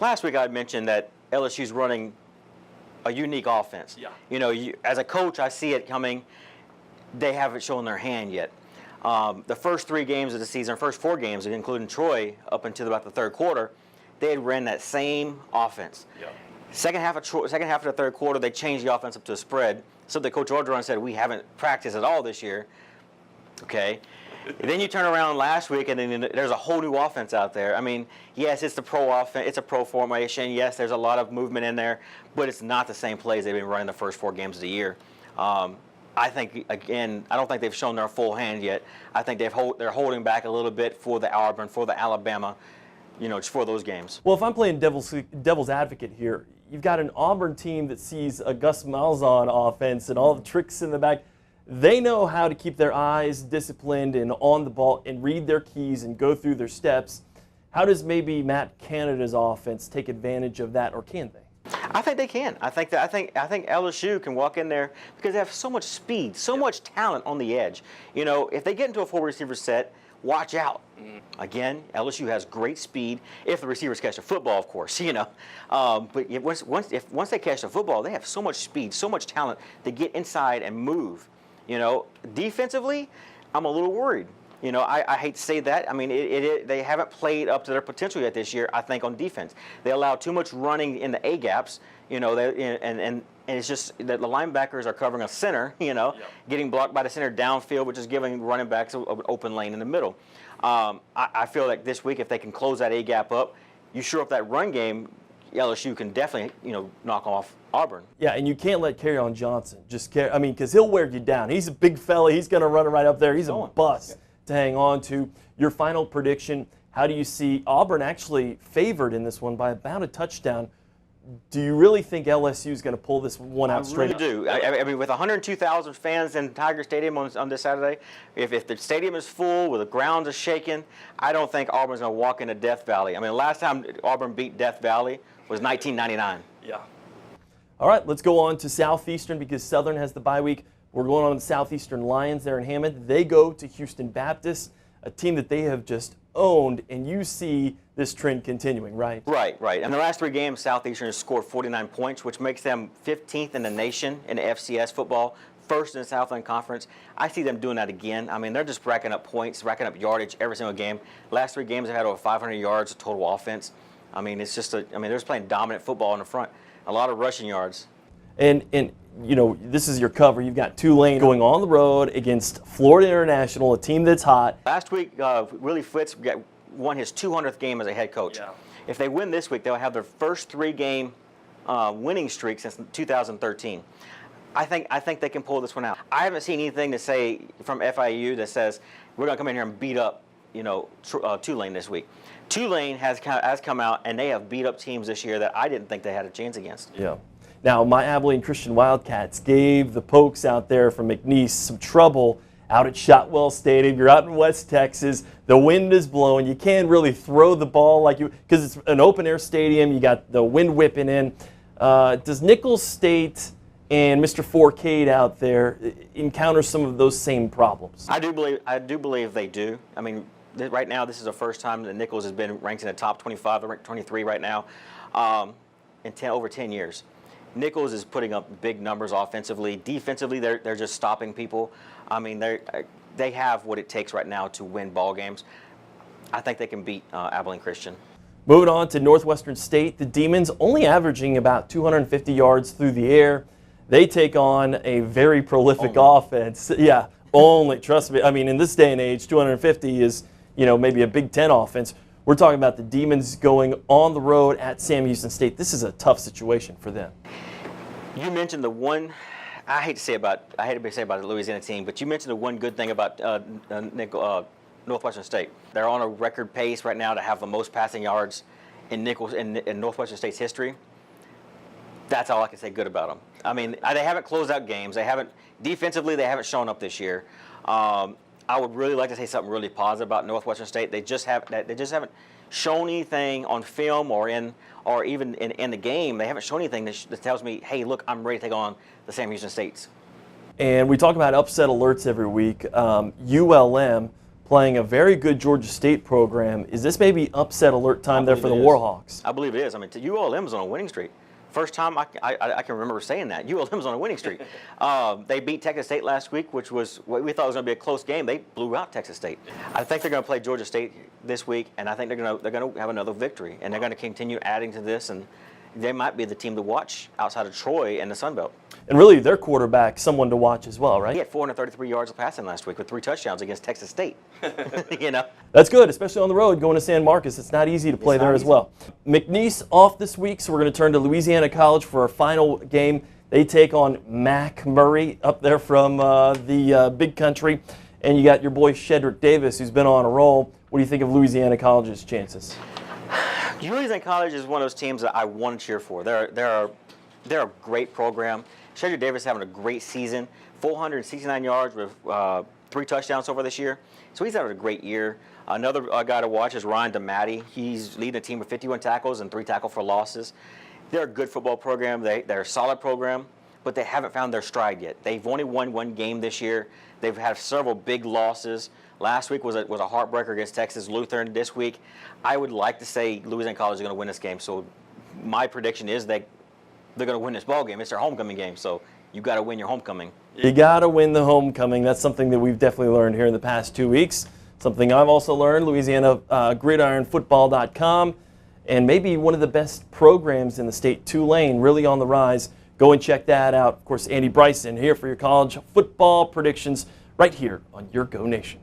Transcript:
Last week I mentioned that LSU's running a unique offense. Yeah. You know, as a coach, I see it coming. They haven't shown their hand yet. The first 3 games of the season, first 4 games, including Troy, up until about the third quarter, they had ran that same offense. Yeah. Second half of the third quarter, they changed the offense up to a spread. Something Coach Orgeron said, we haven't practiced at all this year. Okay. And then you turn around last week, and then there's a whole new offense out there. I mean, yes, it's the pro offense, it's a pro formation. Yes, there's a lot of movement in there, but it's not the same plays they've been running the first 4 games of the year. I think, again, I don't think they've shown their full hand yet. I think they're holding back a little bit for the Auburn, for the Alabama, you know, just for those games. Well, if I'm playing devil's advocate here, you've got an Auburn team that sees a Gus Malzahn offense and all the tricks in the back. They know how to keep their eyes disciplined and on the ball and read their keys and go through their steps. How does maybe Matt Canada's offense take advantage of that, or can they? I think they can. I think LSU can walk in there because they have so much speed, so much talent on the edge. You know, if they get into a 4-receiver set, watch out. Again, LSU has great speed if the receivers catch the football, of course. You know, but once they catch the football, they have so much speed, so much talent to get inside and move. You know, defensively, I'm a little worried. You know, I hate to say that. I mean, they haven't played up to their potential yet this year, I think, on defense. They allow too much running in the A-gaps, you know, and it's just that the linebackers are covering a center, you know, getting blocked by the center downfield, which is giving running backs an open lane in the middle. I feel like this week, if they can close that A-gap up, you shore up that run game, LSU can definitely, you know, knock off Auburn. Yeah, and you can't let Kerryon Johnson because he'll wear you down. He's a big fella. He's going to run right up there. He's a bus to hang on to. Your final prediction, how do you see Auburn actually favored in this one by about a touchdown? Do you really think LSU is going to pull this one out straight? I really do. I mean, with 102,000 fans in Tiger Stadium on this Saturday, if the stadium is full, with the ground is shaking, I don't think Auburn's going to walk into Death Valley. I mean, the last time Auburn beat Death Valley was 1999. Yeah. All right, let's go on to Southeastern because Southern has the bye week. We're going on to the Southeastern Lions there in Hammond. They go to Houston Baptist, a team that they have just owned, and you see this trend continuing, right? Right. In the last 3 games, Southeastern has scored 49 points, which makes them 15th in the nation in the FCS football, first in the Southland Conference. I see them doing that again. I mean, they're just racking up points, racking up yardage every single game. Last 3 games, they've had over 500 yards of total offense. I mean, it's just they're just playing dominant football in the front. A lot of rushing yards. And you know, this is your cover. You've got Tulane going on the road against Florida International, a team that's hot. Last week, Willie Fitz won his 200th game as a head coach. Yeah. If they win this week, they'll have their first 3-game winning streak since 2013. I think they can pull this one out. I haven't seen anything to say from FIU that says we're going to come in here and beat up, you know, Tulane this week. Tulane has come out, and they have beat up teams this year that I didn't think they had a chance against. Yeah. Now, my Abilene Christian Wildcats gave the Pokes out there from McNeese some trouble out at Shotwell Stadium. You're out in West Texas. The wind is blowing. You can't really throw the ball because it's an open-air stadium. You got the wind whipping in. Does Nicholls State and Mr. Forcade out there encounter some of those same problems? I do believe they do. I mean, right now, this is the first time that Nicholls has been ranked in the top 25. They're ranked 23 right now in over 10 years. Nicholls is putting up big numbers offensively. Defensively, they're just stopping people. I mean, they have what it takes right now to win ball games. I think they can beat Abilene Christian. Moving on to Northwestern State, the Demons only averaging about 250 yards through the air. They take on a very prolific offense. Yeah, only. Trust me. I mean, in this day and age, 250 is, you know, maybe a Big Ten offense. We're talking about the Demons going on the road at Sam Houston State. This is a tough situation for them. You mentioned the one, I hate to say about the Louisiana team, but you mentioned the one good thing about Northwestern State. They're on a record pace right now to have the most passing yards in Northwestern State's history. That's all I can say good about them. I mean, they haven't closed out games. Defensively, they haven't shown up this year. I would really like to say something really positive about Northwestern State. They just haven't shown anything on film or even in the game. They haven't shown anything that tells me, hey, look, I'm ready to take on the Sam Houston States. And we talk about upset alerts every week. ULM playing a very good Georgia State program. Is this maybe upset alert time there for the Warhawks? I believe it is. I mean, ULM's on a winning streak. First time I can remember saying that. ULM's on a winning streak. They beat Texas State last week, which was what we thought was going to be a close game. They blew out Texas State. I think they're going to play Georgia State this week, and I think they're going to have another victory, and they're going to continue adding to this, and they might be the team to watch outside of Troy and the Sun Belt. And really, their quarterback, someone to watch as well, right? He had 433 yards of passing last week with 3 touchdowns against Texas State. You know, that's good, especially on the road going to San Marcos. It's not easy to play there as well. McNeese off this week, so we're going to turn to Louisiana College for our final game. They take on McMurray up there from the Big Country, and you got your boy Shedrick Davis, who's been on a roll. What do you think of Louisiana College's chances? Louisiana College is one of those teams that I want to cheer for. They're a great program. Shedrick Davis having a great season, 469 yards with 3 touchdowns so far this year. So he's having a great year. Another guy to watch is Ryan DeMatty. He's leading the team with 51 tackles and 3 tackle for losses. They're a good football program. They're a solid program, but they haven't found their stride yet. They've only won 1 game this year. They've had several big losses. Last week was a heartbreaker against Texas Lutheran. This week, I would like to say Louisiana College is going to win this game. So my prediction is that they're going to win this ball game. It's their homecoming game, so you got to win your homecoming. You got to win the homecoming. That's something that we've definitely learned here in the past 2 weeks. Something I've also learned, LouisianaGridironFootball.com, and maybe one of the best programs in the state, Tulane, really on the rise. Go and check that out. Of course, Andy Bryson here for your college football predictions right here on Your Go Nation.